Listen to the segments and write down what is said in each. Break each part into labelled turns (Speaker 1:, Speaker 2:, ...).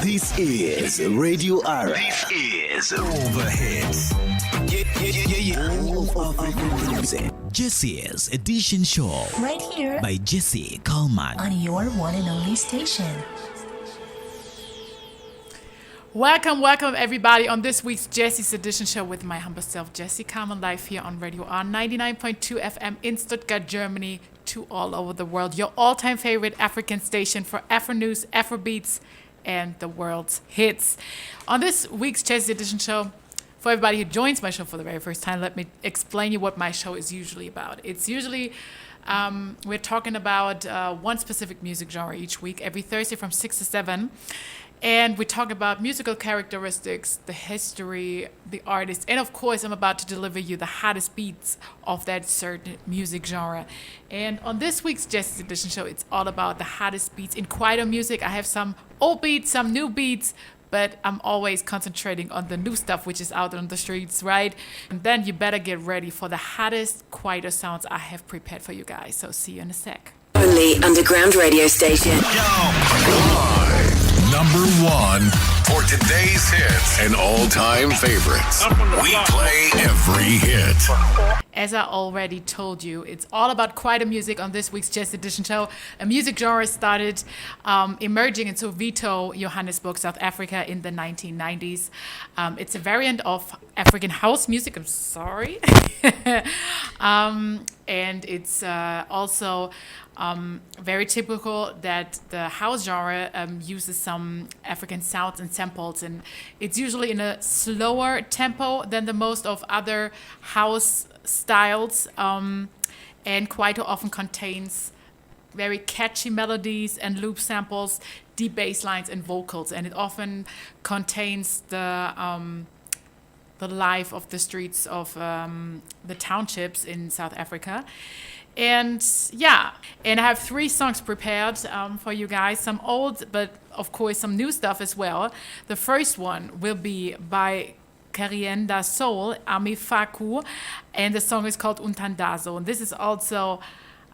Speaker 1: This is Radio Ara. This is Overhits. All of African music. Jesse's Edition Show.
Speaker 2: Right here.
Speaker 1: By Jesse Coleman.
Speaker 2: On your one and only station.
Speaker 3: Welcome everybody on this week's Jesse's Edition Show with my humble self, Jesse Coleman, live here on Radio R 99.2 FM in Stuttgart, Germany, to all over the world. Your all-time favorite African station for Afro news, Afro beats, and the world's hits. On this week's Jesse's Edition Show, for everybody who joins my show for the very first time, let me explain you what my show is usually about. It's usually we're talking about one specific music genre each week, every Thursday from 6 to 7. And we talk about musical characteristics, the history, the artist, and of course, I'm about to deliver you the hottest beats of that certain music genre. And on this week's Jesse's Edition Show, it's all about the hottest beats in Kwaito music. I have some old beats, some new beats, but I'm always concentrating on the new stuff which is out on the streets, right? And then you better get ready for the hottest Kwaito sounds I have prepared for you guys. So see you in a sec.
Speaker 4: Only underground radio station.
Speaker 5: Number one for today's hits and all-time favorites. We play every hit.
Speaker 3: As I already told you, it's all about Kwaito music on this week's Jazz Edition Show. A music genre started emerging in Soweto, Johannesburg, South Africa in the 1990s. It's a variant of African house music, I'm sorry. And it's also very typical that the house genre uses some African sounds and samples, and it's usually in a slower tempo than the most of other house styles, and Kwaito often contains very catchy melodies and loop samples, deep bass lines and vocals, and it often contains the life of the streets of the townships in South Africa. And yeah, and I have 3 songs prepared for you guys, some old, but of course some new stuff as well. The first one will be by Karienda Soul, Ami Faku, and the song is called Untandazo. And this is also,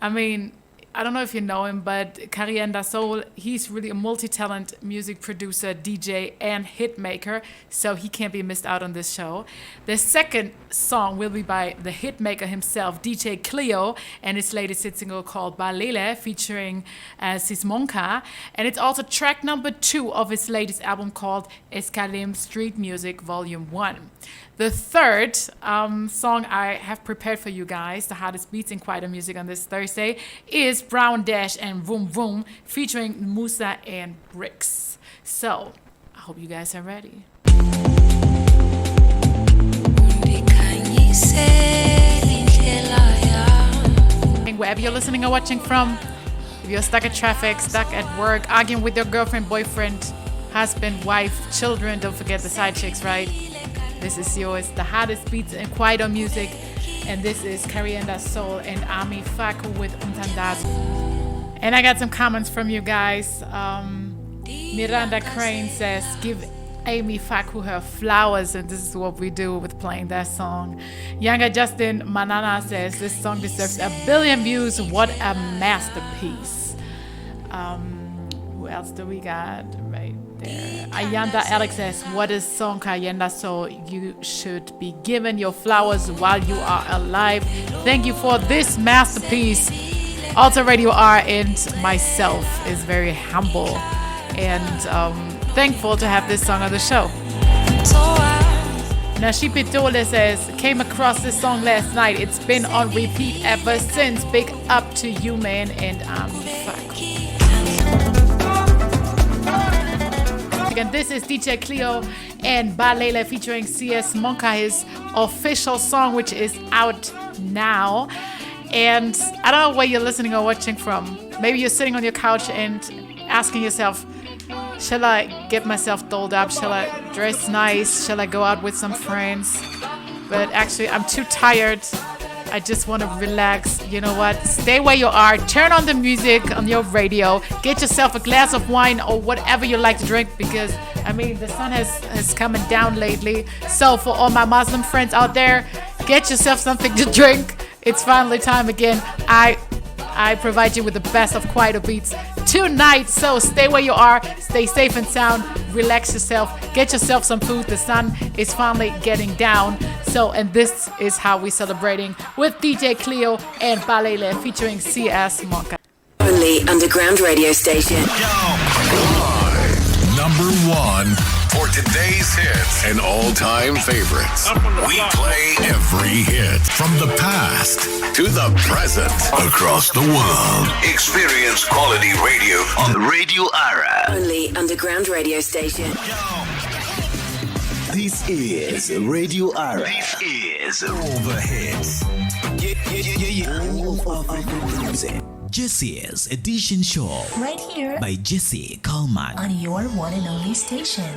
Speaker 3: I don't know if you know him, but Karienda Soul, he's really a multi-talent music producer, DJ, and hit maker, so he can't be missed out on this show. The second song will be by the hit maker himself, DJ Cleo, and his latest hit single called Balele, featuring Sismonka, and it's also track number 2 of his latest album called Escalem Street Music Volume 1. The third song I have prepared for you guys, the hottest beats in Kwaito music on this Thursday, is Brown Dash and Vroom Vroom, featuring Musa and Bricks. So, I hope you guys are ready. Wherever you're listening or watching from, if you're stuck at traffic, stuck at work, arguing with your girlfriend, boyfriend, husband, wife, children, don't forget the side chicks, right? This is yours, the hottest beats in Kwaito music, and this is Karienda Soul and Ami Faku with Untandazo. And I got some comments from you guys. Miranda Crane says, give Amy Faku her flowers, and this is what we do with playing that song. Younger Justin Manana says, this song deserves 1 billion views, what a masterpiece. Who else do we got right there? Ayanda Alex says, what is song Karienda Soul? You should be given your flowers while you are alive. Thank you for this masterpiece. Also, Radio R and myself is very humble and thankful to have this song on the show. Nashipi Dole says, came across this song last night. It's been on repeat ever since. Big up to you, man, and fuck. And this is DJ Cleo and Balele featuring CS Monka, his official song, which is out now. And I don't know where you're listening or watching from. Maybe you're sitting on your couch and asking yourself, shall I get myself dolled up? Shall I dress nice? Shall I go out with some friends? But actually, I'm too tired. I just want to relax. You know what? Stay where you are. Turn on the music on your radio. Get yourself a glass of wine or whatever you like to drink, because, the sun has coming down lately. So for all my Muslim friends out there, get yourself something to drink. It's finally time again. I provide you with the best of Kwaito beats tonight. So stay where you are, stay safe and sound, relax yourself, get yourself some food. The sun is finally getting down. So, and this is how we're celebrating with DJ Cleo and Balele featuring CS Mocha.
Speaker 4: Only underground radio station.
Speaker 5: Number one for today's hits and all-time favorites. We play every hit from the past to the present across the world.
Speaker 1: Experience quality radio on Radio Ara.
Speaker 4: Only underground radio station.
Speaker 1: This is Radio Ara. This is All the Hits. All of African music.
Speaker 6: Jesse's Edition Show
Speaker 2: Right here
Speaker 6: by Jesse Coleman
Speaker 2: on your one and only station.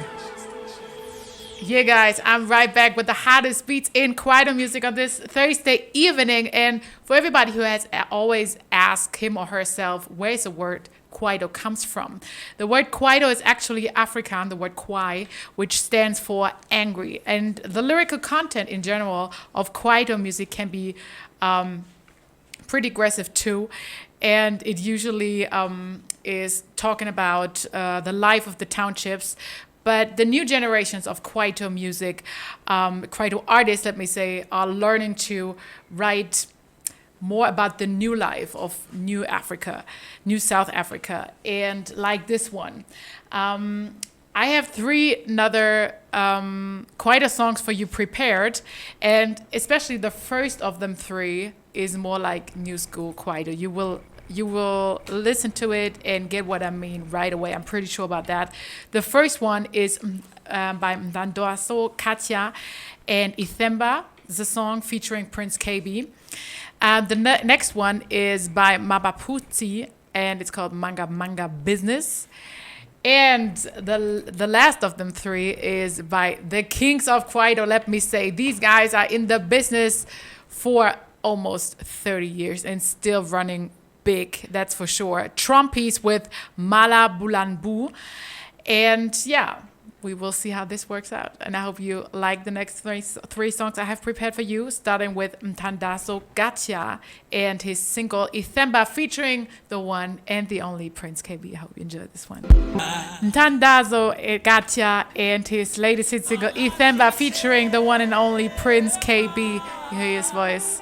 Speaker 3: Yeah, guys, I'm right back with the hottest beats in Kwaito music on this Thursday evening. And for everybody who has always asked him or herself, where's the word Kwaito comes from? The word Kwaito is actually African, the word Kwai, which stands for angry. And the lyrical content in general of Kwaito music can be pretty aggressive too. And it usually is talking about the life of the townships. But the new generations of Kwaito music, Kwaito artists, let me say, are learning to write more about the new life of New Africa, New South Africa. And like this one, I have three other Kwaito songs for you prepared. And especially the first of them three is more like new school Kwaito. You will listen to it and get what I mean right away. I'm pretty sure about that. The first one is by Mdandoaso Katia and Ithemba, the song featuring Prince KB. The next one is by Mabaputi, and it's called Manga Manga Business. And the last of them three is by the Kings of Kwaito. Let me say, these guys are in the business for almost 30 years and still running big, that's for sure. Trumpies with Mala Bulanbu. And yeah, we will see how this works out. And I hope you like the next three songs I have prepared for you, starting with Mtandazo Gatia and his single Ithemba featuring the one and the only Prince KB. I hope you enjoyed this one. Mtandazo Gatia and his latest hit single Ithemba featuring the one and only Prince KB. You hear his voice.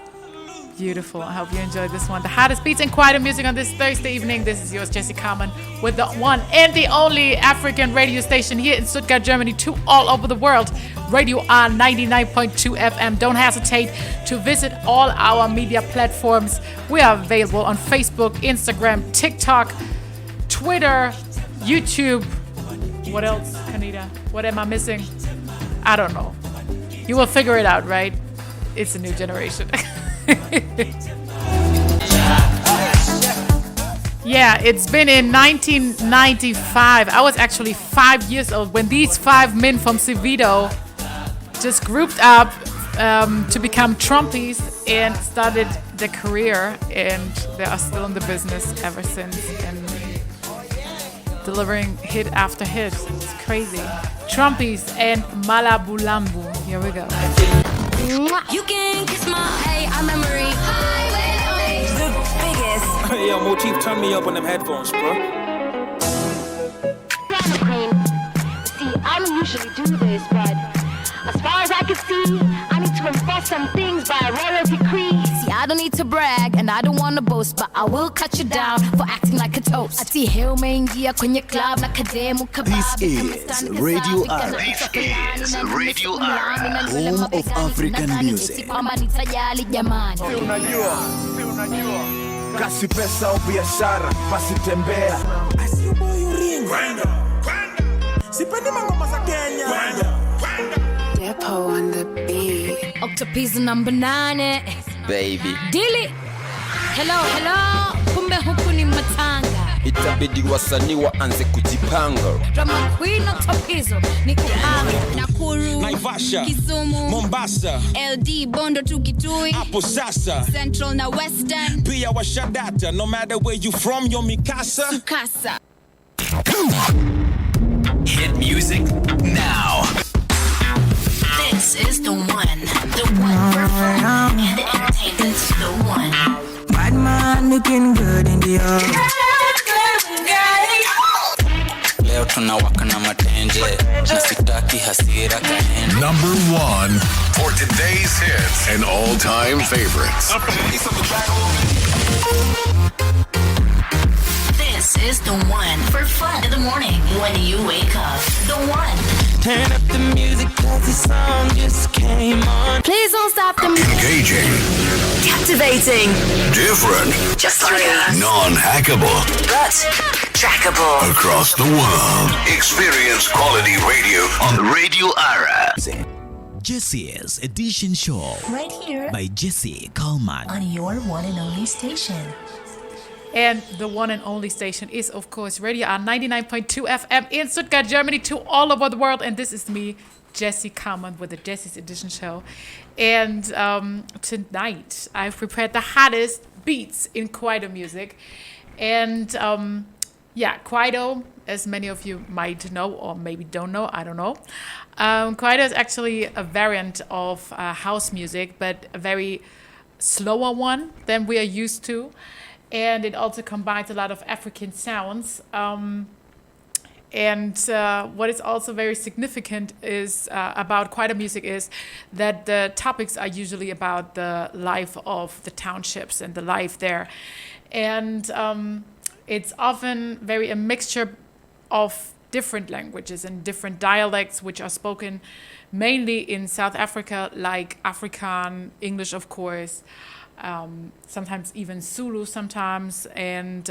Speaker 3: Beautiful. I hope you enjoyed this one. The hottest beats and Kwaito music on this Thursday evening. This is yours, Jesse Common, with the one and the only African radio station here in Stuttgart, Germany, to all over the world. Radio on 99.2 FM. Don't hesitate to visit all our media platforms. We are available on Facebook, Instagram, TikTok, Twitter, YouTube. What else, Kanita? What am I missing? I don't know. You will figure it out, right? It's a new generation. Yeah, it's been in 1995. I was actually 5 years old when these five men from Civido just grouped up to become Trumpies and started their career, and they are still in the business ever since and delivering hit after hit. It's crazy. Trumpies and Malabulambu. Here we go.
Speaker 7: You can kiss my memory. The biggest.
Speaker 8: Hey, yo, Motif, turn me up on them headphones, bro.
Speaker 9: See, I don't usually do this, but as far as I can see, I need to enforce some things by a royal decree.
Speaker 7: See, I don't need to brag and I don't want to boast, but I will cut you down for acting like a toast. Ati heo umeingia kwenye club na kademu kabab.
Speaker 1: This is Radio Ara. This is Radio Ara, home of African music.
Speaker 7: Kwamba nitajali jamani.
Speaker 8: Unajua. Kasi pesa au biashara, basi tembea. Kwenda. Sipendi mangoma za Kenya.
Speaker 4: Depo on the beat.
Speaker 7: Octopies number 9.
Speaker 10: Baby.
Speaker 7: Dili. Hello. Kumbe huku ni matanga.
Speaker 10: Itabidi wasanii waanze kujipanga.
Speaker 7: Drama Queen Octopizo ni kuhama.
Speaker 11: Nakuru,
Speaker 8: Naivasha,
Speaker 11: Kisumu,
Speaker 8: Mombasa,
Speaker 11: LD, Bondo to Kitui,
Speaker 8: hapo sasa.
Speaker 11: Central na Western,
Speaker 8: Pia washadata, no matter where you from, yo mikasa.
Speaker 11: Sukasa.
Speaker 1: Hit music now.
Speaker 2: This is the one for fun and entertainment. The one.
Speaker 12: Bad man looking good in the oil. tunawaka na matenje na sitaki hasira kaende.
Speaker 5: Number 1 for today's hits and all-time favorites.
Speaker 2: This is the one for fun in the morning when you wake up. The one.
Speaker 12: Turn up the music cause the song just came on.
Speaker 7: Please don't stop the music.
Speaker 5: Engaging.
Speaker 4: Captivating.
Speaker 5: Different.
Speaker 4: Just like us.
Speaker 5: Non-hackable.
Speaker 4: But trackable.
Speaker 5: Across the world. Experience quality radio on Radio Ara.
Speaker 6: Jesse's Edition Show
Speaker 2: Right here
Speaker 6: by Jesse Coleman
Speaker 2: on your one and only station.
Speaker 3: And the one and only station is, of course, Radio R 99.2 FM in Stuttgart, Germany, to all over the world. And this is me, Jessie Coleman, with the Jesse's Edition Show. And tonight, I've prepared the hottest beats in Kwaito music. And Kwaito, as many of you might know, or maybe don't know, I don't know. Kwaito is actually a variant of house music, but a very slower one than we are used to. And it also combines a lot of African sounds. What is also very significant is about Kwaito music is that the topics are usually about the life of the townships and the life there. And it's often very a mixture of different languages and different dialects, which are spoken mainly in South Africa, like Afrikaan, English, of course, sometimes even Zulu sometimes. And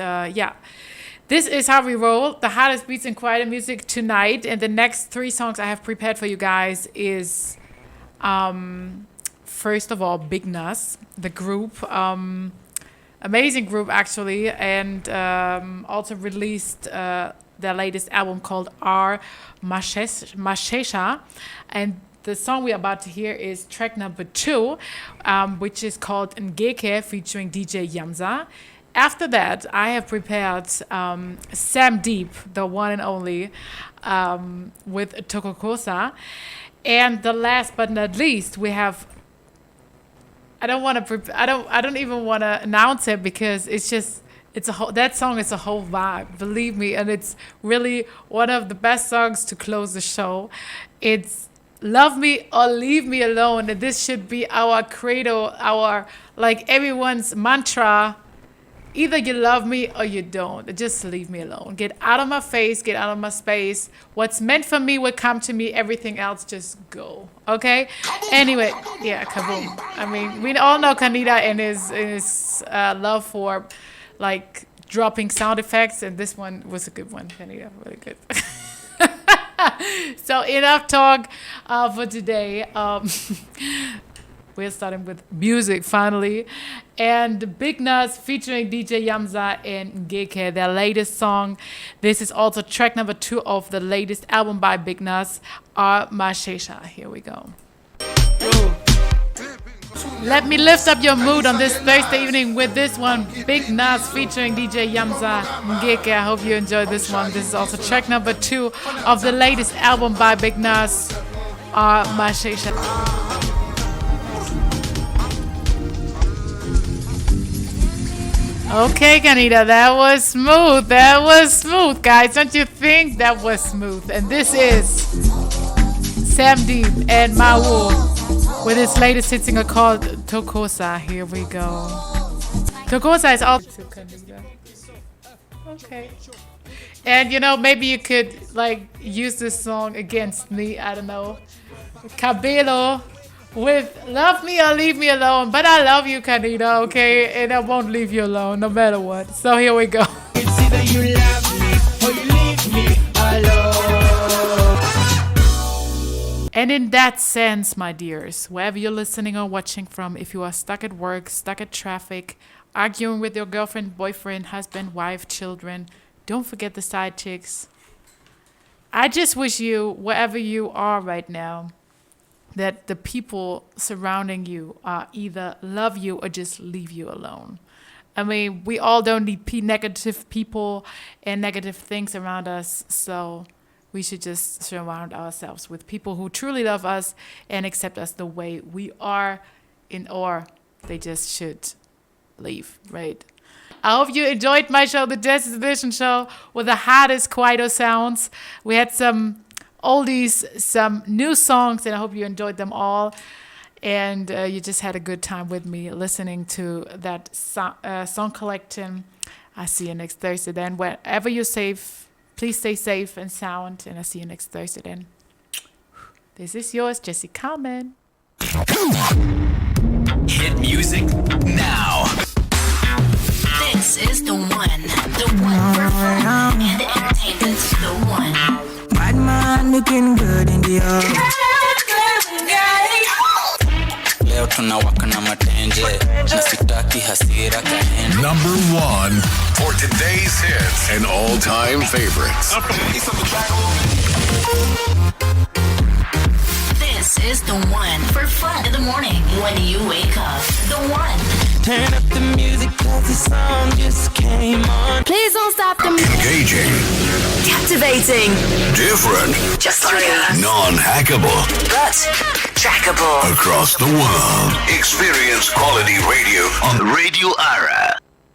Speaker 3: this is how we roll. The hottest beats in Kwaito music tonight. And the next 3 songs I have prepared for you guys is, first of all, Big Nas, the group. Amazing group, actually. And also released their latest album called R Mashesha. And the song we're about to hear is track number 2, which is called Ngeke featuring DJ Yamza. After that, I have prepared Sam Deep, the one and only, with Tokokosa. And the last but not least, we have. I don't even want to announce it because that song is a whole vibe, believe me, and it's really one of the best songs to close the show. It's Love Me or Leave Me Alone, and this should be our credo, our, like, everyone's mantra. Either you love me or you don't. Just leave me alone. Get out of my face, get out of my space. What's meant for me will come to me. Everything else, just go. Okay? Anyway, yeah, kaboom. I mean, we all know Kaneda and his love for, like, dropping sound effects, and this one was a good one. Kaneda, really good. So enough talk for today. We're starting with music finally. And Big Nas featuring DJ Yamza and Ngeke, their latest song. This is also track number 2 of the latest album by Big Nas, R Mashesha. Here we go. Ooh. Let me lift up your mood on this Thursday evening with this one, Big Nas featuring DJ Yamza, Ngeke. I hope you enjoyed this one. This is also track number 2 of the latest album by Big Nas, R Mashesha. Okay, Kaneda, that was smooth. That was smooth, guys. Don't you think that was smooth? And this is Sam Deep and Mawu with his latest hit single called Tokosa. Here we go. Tokosa is also Kaneda. Okay. And maybe you could use this song against me. I don't know. Cabello with Love Me or Leave Me Alone. But I love you, Kaneda, okay? And I won't leave you alone no matter what. So here we go.
Speaker 12: It's either you love me or you leave me alone.
Speaker 3: And in that sense, my dears, wherever you're listening or watching from, if you are stuck at work, stuck at traffic, arguing with your girlfriend, boyfriend, husband, wife, children, don't forget the side chicks. I just wish you, wherever you are right now, that the people surrounding you either love you or just leave you alone. I mean, we all don't need negative people and negative things around us, so we should just surround ourselves with people who truly love us and accept us the way we are, or they just should leave, right? I hope you enjoyed my show, the Jazz Edition show, with the hottest Kwaito sounds. We had some oldies, some new songs, and I hope you enjoyed them all. And you just had a good time with me listening to that song collection. I'll see you next Thursday then. Wherever you're safe, please stay safe and sound. And I'll see you next Thursday then. This is yours, Jessie Kalman.
Speaker 6: Hit music now.
Speaker 2: This is the one for fun and entertainment. The one.
Speaker 12: Bad man looking good in the eye.
Speaker 13: Leo tunawaka na matenje na sitaki hasira kaende.
Speaker 5: Number 1 for today's hits and all-time favorites.
Speaker 2: This is the one for fun in the morning when you wake up. The one.
Speaker 12: Turn up the music cause the song just came on.
Speaker 7: Please don't stop the music.
Speaker 5: Engaging.
Speaker 4: Captivating.
Speaker 5: Different.
Speaker 4: Just three.
Speaker 5: Non-hackable.
Speaker 4: But trackable.
Speaker 5: Across the world. Experience quality radio on Radio Ara.